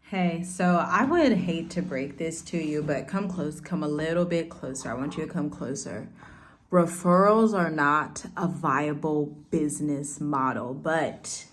Hey, so I would hate to break this to you, but come close, come a little bit closer. I want you to come closer. Referrals are not a viable business model, but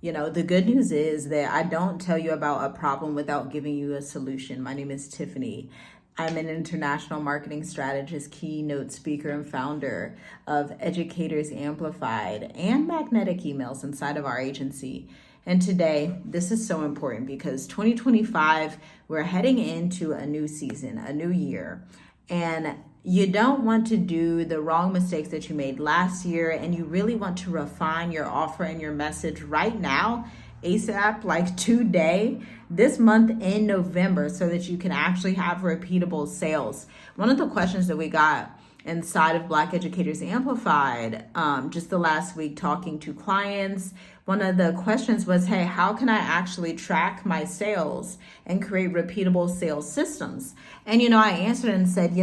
the good news is that I don't tell you about a problem without giving you a solution. My name is Tiffany. I'm an international marketing strategist, keynote speaker, and founder of Educators Amplified and Magnetic Emails inside of our agency. And today, this is so important because 2025, we're heading into a new season, a new year. And you don't want to do the wrong mistakes that you made last year, and you really want to refine your offer and your message right now, ASAP, like today, this month in November, so that you can actually have repeatable sales. One of the questions that we got inside of Black Educators Amplified, just the last week talking to clients, one of the questions was, hey, how can I actually track my sales and create repeatable sales systems? And, I answered and said,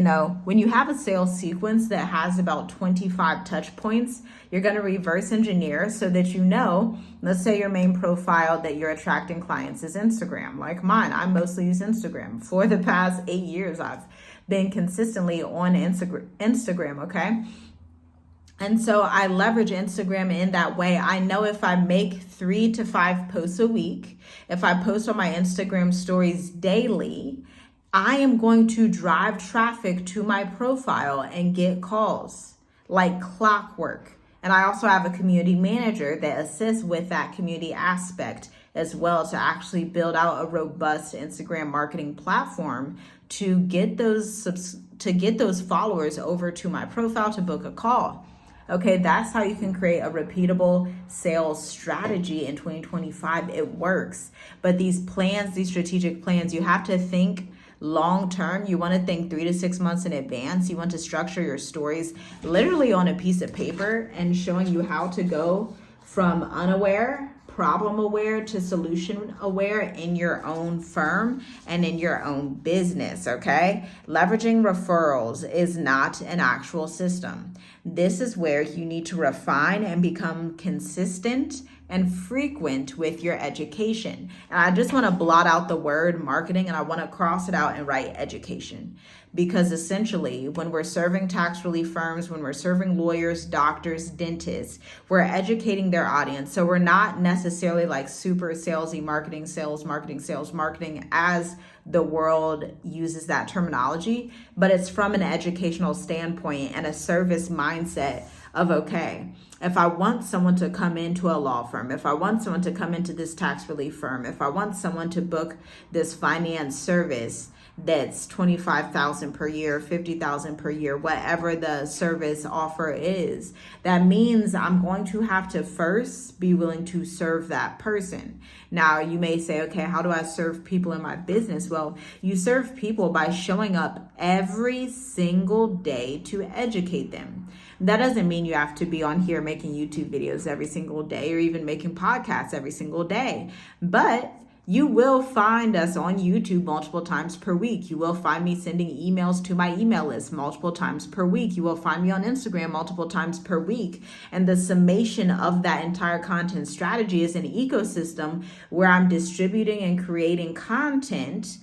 when you have a sales sequence that has about 25 touch points, you're going to reverse engineer so that let's say your main profile that you're attracting clients is Instagram. Like mine, I mostly use Instagram. For the past 8 years, I've been consistently on Instagram, okay? And so I leverage Instagram in that way. I know if I make 3 to 5 posts a week, if I post on my Instagram stories daily, I am going to drive traffic to my profile and get calls like clockwork. And I also have a community manager that assists with that community aspect as well to actually build out a robust Instagram marketing platform to get those followers over to my profile to book a call. Okay, that's how you can create a repeatable sales strategy in 2025. It works. But these strategic plans, you have to think long term. You want to think 3 to 6 months in advance. You want to structure your stories literally on a piece of paper and showing you how to go from unaware, problem aware to solution aware in your own firm and in your own business, okay? Leveraging referrals is not an actual system. This is where you need to refine and become consistent and frequent with your education. And I just want to blot out the word marketing and I want to cross it out and write education. Because essentially, when we're serving tax relief firms, when we're serving lawyers, doctors, dentists, we're educating their audience. So we're not necessarily like super salesy marketing, sales marketing as the world uses that terminology, but it's from an educational standpoint and a service mindset of, okay, if I want someone to come into a law firm, if I want someone to come into this tax relief firm, if I want someone to book this finance service that's $25,000 per year, $50,000 per year, whatever the service offer is, that means I'm going to have to first be willing to serve that person. Now, you may say, okay, how do I serve people in my business? Well, you serve people by showing up every single day to educate them. That doesn't mean you have to be on here making YouTube videos every single day or even making podcasts every single day, but you will find us on YouTube multiple times per week. You will find me sending emails to my email list multiple times per week. You will find me on Instagram multiple times per week. And the summation of that entire content strategy is an ecosystem where I'm distributing and creating content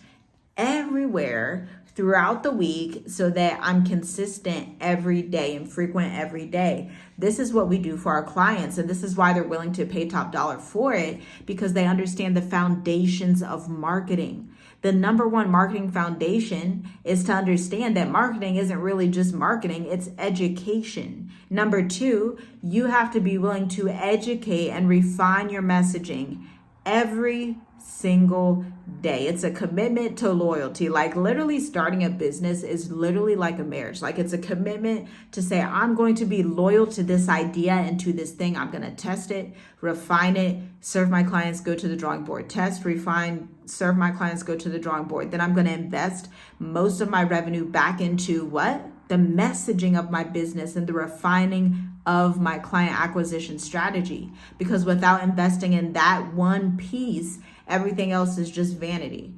everywhere throughout the week so that I'm consistent every day and frequent every day. This is what we do for our clients, and this is why they're willing to pay top dollar for it, because they understand the foundations of marketing. The number one marketing foundation is to understand that marketing isn't really just marketing, it's education. Number two, you have to be willing to educate and refine your messaging every single day. It's a commitment to loyalty. Like literally starting a business is literally like a marriage. Like it's a commitment to say, I'm going to be loyal to this idea and to this thing. I'm going to test it, refine it, serve my clients, go to the drawing board, test, refine, serve my clients, go to the drawing board. Then I'm going to invest most of my revenue back into what? The messaging of my business and the refining of my client acquisition strategy. Because without investing in that one piece, everything else is just vanity.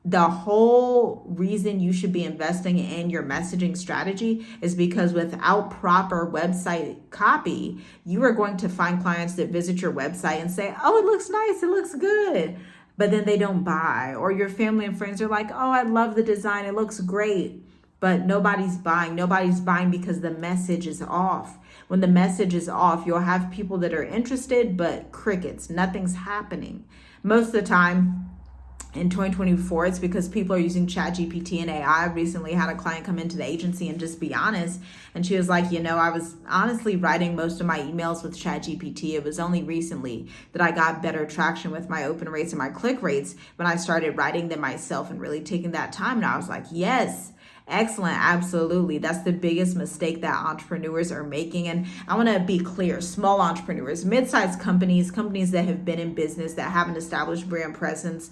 The whole reason you should be investing in your messaging strategy is because without proper website copy, you are going to find clients that visit your website and say, oh, it looks nice, it looks good, but then they don't buy. Or your family and friends are like, oh, I love the design, it looks great, but nobody's buying. Nobody's buying because the message is off. When the message is off, you'll have people that are interested, but crickets, nothing's happening. Most of the time, in 2024, it's because people are using ChatGPT and AI. I recently had a client come into the agency and just be honest. And she was like, I was honestly writing most of my emails with ChatGPT. It was only recently that I got better traction with my open rates and my click rates when I started writing them myself and really taking that time. And I was like, yes. Excellent. Absolutely. That's the biggest mistake that entrepreneurs are making. And I want to be clear, small entrepreneurs, mid-sized companies that have been in business, that have an established brand presence,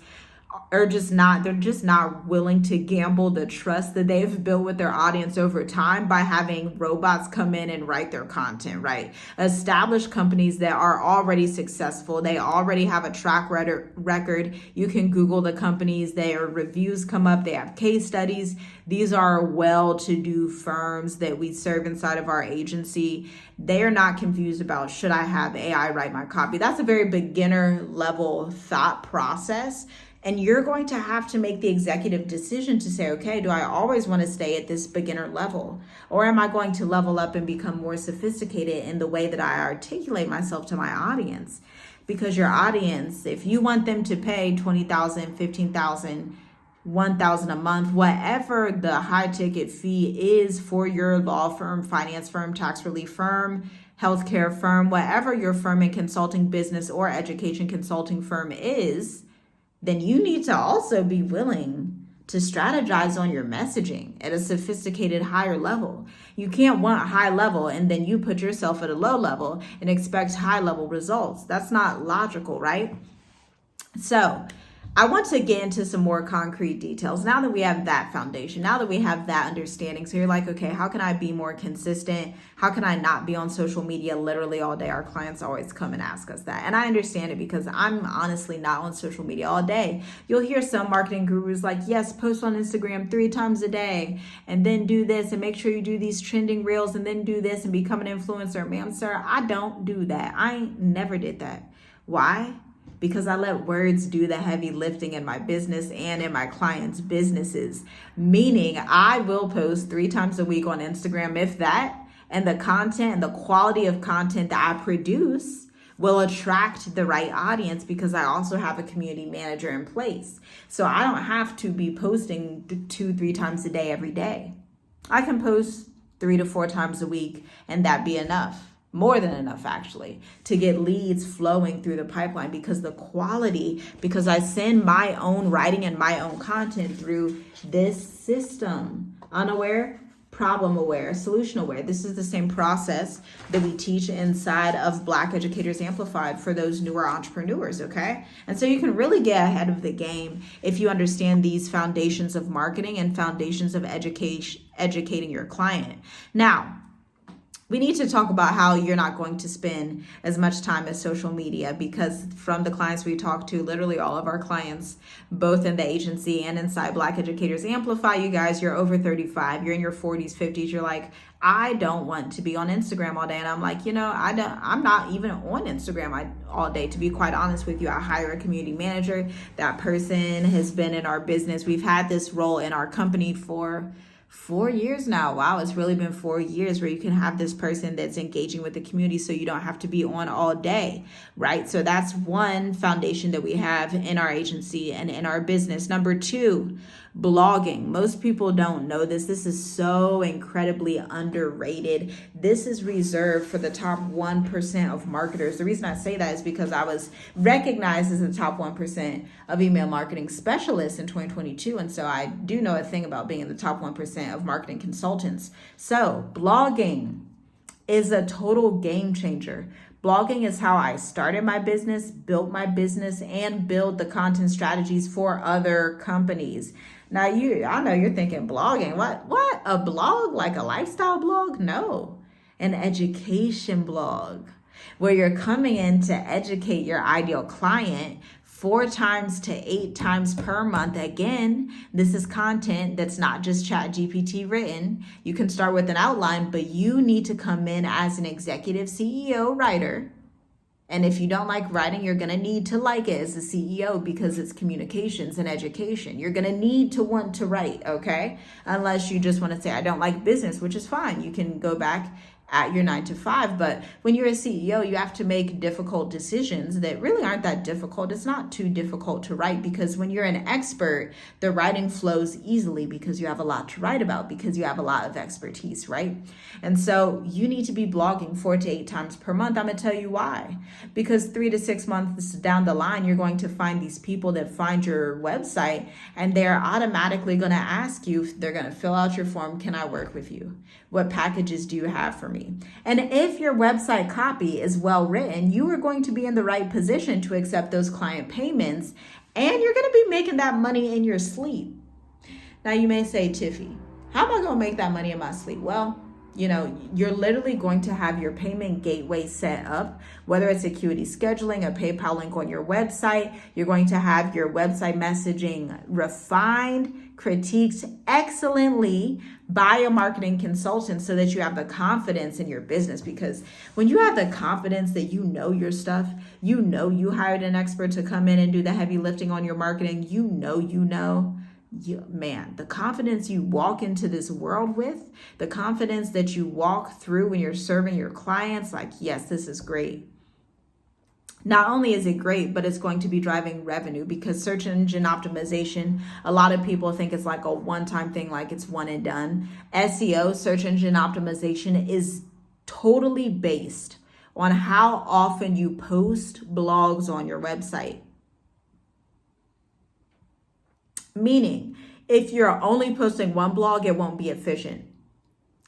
they're just not willing to gamble the trust that they've built with their audience over time by having robots come in and write their content, right? Established companies that are already successful, they already have a track record. You can Google the companies, their reviews come up, they have case studies. These are well-to-do firms that we serve inside of our agency. They are not confused about, should I have AI write my copy? That's a very beginner level thought process. And you're going to have to make the executive decision to say, okay, do I always want to stay at this beginner level? Or am I going to level up and become more sophisticated in the way that I articulate myself to my audience? Because your audience, if you want them to pay $20,000, $15,000, $1,000 a month, whatever the high ticket fee is for your law firm, finance firm, tax relief firm, healthcare firm, whatever your firm and consulting business or education consulting firm is, then you need to also be willing to strategize on your messaging at a sophisticated higher level. You can't want high level and then you put yourself at a low level and expect high level results. That's not logical, right? So I want to get into some more concrete details now that we have that foundation, now that we have that understanding. So you're like, okay, how can I be more consistent? How can I not be on social media literally all day? Our clients always come and ask us that. And I understand it because I'm honestly not on social media all day. You'll hear some marketing gurus like, yes, post on Instagram 3 times a day and then do this and make sure you do these trending reels and then do this and become an influencer. Ma'am, sir, I don't do that. I never did that. Why? Because I let words do the heavy lifting in my business and in my clients' businesses. Meaning I will post 3 times a week on Instagram, if that, and the content and the quality of content that I produce will attract the right audience because I also have a community manager in place. So I don't have to be posting 2-3 times a day every day. I can post 3 to 4 times a week and that be enough. More than enough, actually, to get leads flowing through the pipeline because the quality, because I send my own writing and my own content through this system. Unaware, problem aware, solution aware. This is the same process that we teach inside of Black Educators Amplified for those newer entrepreneurs, okay? And so you can really get ahead of the game if you understand these foundations of marketing and foundations of educating your client. Now, we need to talk about how you're not going to spend as much time as social media because from the clients we talk to, literally all of our clients, both in the agency and inside Black Educators Amplify, you guys, you're over 35, you're in your 40s, 50s, you're like, I don't want to be on Instagram all day. And I'm like, I'm not even on Instagram all day, to be quite honest with you. I hire a community manager. That person has been in our business. We've had this role in our company for 4 years now. Wow, it's really been 4 years where you can have this person that's engaging with the community so you don't have to be on all day, right? So that's one foundation that we have in our agency and in our business. Number 2, blogging. Most people don't know this. This is so incredibly underrated. This is reserved for the top 1% of marketers. The reason I say that is because I was recognized as the top 1% of email marketing specialists in 2022. And so I do know a thing about being in the top 1% of marketing consultants. So blogging is a total game changer. Blogging is how I started my business, built my business, and build the content strategies for other companies. Now, I know you're thinking blogging. What? A blog? Like a lifestyle blog? No, an education blog where you're coming in to educate your ideal client 4 times to 8 times per month. Again, this is content that's not just ChatGPT written. You can start with an outline, but you need to come in as an executive CEO writer And if you don't like writing, you're going to need to like it as a CEO because it's communications and education. You're going to need to want to write, okay? Unless you just want to say, I don't like business, which is fine. You can go back at your 9 to 5. But when you're a CEO, you have to make difficult decisions that really aren't that difficult. It's not too difficult to write because when you're an expert, the writing flows easily because you have a lot to write about, because you have a lot of expertise, right? And so you need to be blogging 4 to 8 times per month. I'm going to tell you why. Because 3 to 6 months down the line, you're going to find these people that find your website and they're automatically going to ask you, they're going to fill out your form, can I work with you? What packages do you have for me? And if your website copy is well written, you are going to be in the right position to accept those client payments, and you're going to be making that money in your sleep. Now you may say, Tiffy, how am I going to make that money in my sleep? Well, you're literally going to have your payment gateway set up, whether it's Acuity scheduling, a PayPal link on your website. You're going to have your website messaging refined, critiqued excellently by a marketing consultant so that you have the confidence in your business. Because when you have the confidence that you know your stuff, you hired an expert to come in and do the heavy lifting on your marketing, the confidence you walk into this world with, the confidence that you walk through when you're serving your clients, like, yes, this is great. Not only is it great, but it's going to be driving revenue because search engine optimization, a lot of people think it's like a one-time thing, like it's one and done. SEO, search engine optimization, is totally based on how often you post blogs on your website. Meaning, if you're only posting one blog, it won't be efficient.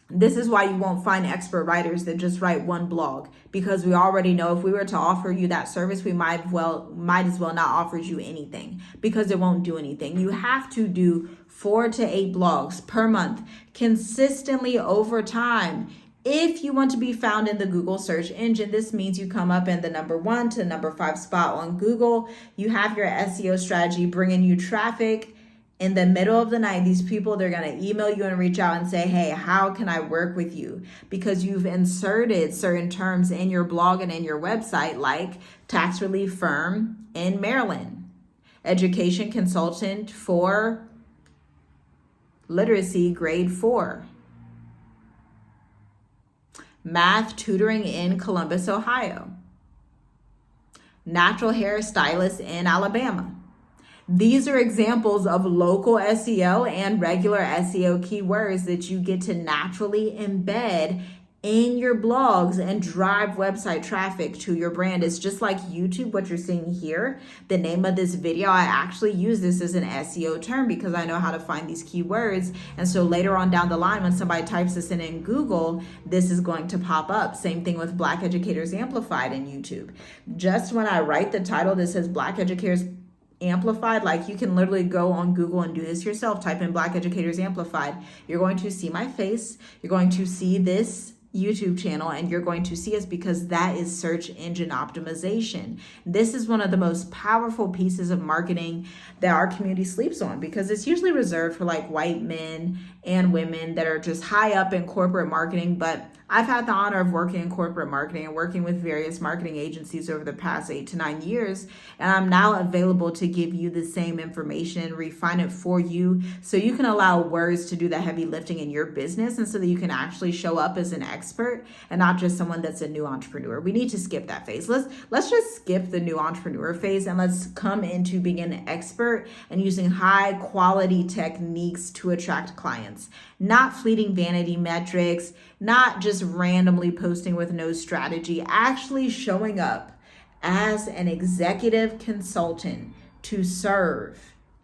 This is why you won't find expert writers that just write one blog, because we already know if we were to offer you that service, we might as well not offer you anything because it won't do anything. You have to do 4 to 8 blogs per month consistently over time. If you want to be found in the Google search engine, this means you come up in the number 1 to number 5 spot on Google. You have your SEO strategy bringing you traffic. In the middle of the night, these people, they're going to email you and reach out and say, hey, how can I work with you? Because you've inserted certain terms in your blog and in your website, like tax relief firm in Maryland, education consultant for literacy grade 4, math tutoring in Columbus, Ohio, natural hair stylist in Alabama. These are examples of local SEO and regular SEO keywords that you get to naturally embed in your blogs and drive website traffic to your brand. It's just like YouTube, what you're seeing here. The name of this video, I actually use this as an SEO term because I know how to find these keywords. And so later on down the line, when somebody types this in Google, this is going to pop up. Same thing with Black Educators Amplified in YouTube. Just when I write the title that says Black Educators Amplified, like you can literally go on Google and do this yourself. Type in Black Educators Amplified. You're going to see my face. You're going to see this YouTube channel, and you're going to see us because that is search engine optimization. This is one of the most powerful pieces of marketing that our community sleeps on because it's usually reserved for like white men and women that are just high up in corporate marketing. But I've had the honor of working in corporate marketing and working with various marketing agencies over the past 8 to 9 years. And I'm now available to give you the same information, refine it for you so you can allow words to do the heavy lifting in your business and so that you can actually show up as an expert and not just someone that's a new entrepreneur. We need to skip that phase. Let's just skip the new entrepreneur phase and let's come into being an expert and using high quality techniques to attract clients, not fleeting vanity metrics, not just randomly posting with no strategy, actually showing up as an executive consultant to serve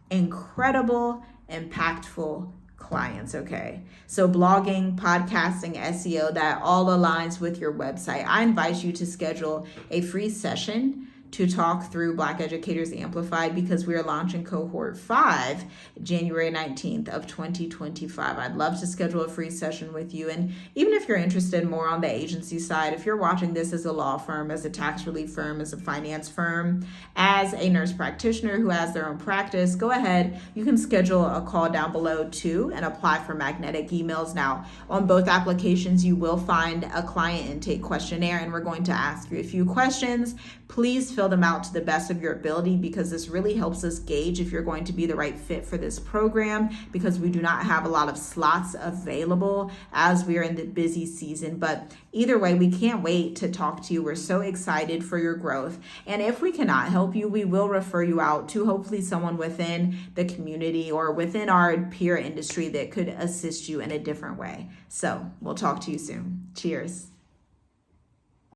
incredible, impactful clients, okay? So blogging, podcasting, SEO, that all aligns with your website. I invite you to schedule a free session to talk through Black Educators Amplified, because we are launching cohort 5 January 19th of 2025. I'd love to schedule a free session with you. And even if you're interested more on the agency side, if you're watching this as a law firm, as a tax relief firm, as a finance firm, as a nurse practitioner who has their own practice, go ahead. You can schedule a call down below too and apply for magnetic emails. Now, on both applications, you will find a client intake questionnaire, and we're going to ask you a few questions. Please fill them out to the best of your ability, because this really helps us gauge if you're going to be the right fit for this program, because we do not have a lot of slots available as we are in the busy season. But either way, we can't wait to talk to you. We're so excited for your growth. And if we cannot help you, we will refer you out to hopefully someone within the community or within our peer industry that could assist you in a different way. So we'll talk to you soon. Cheers.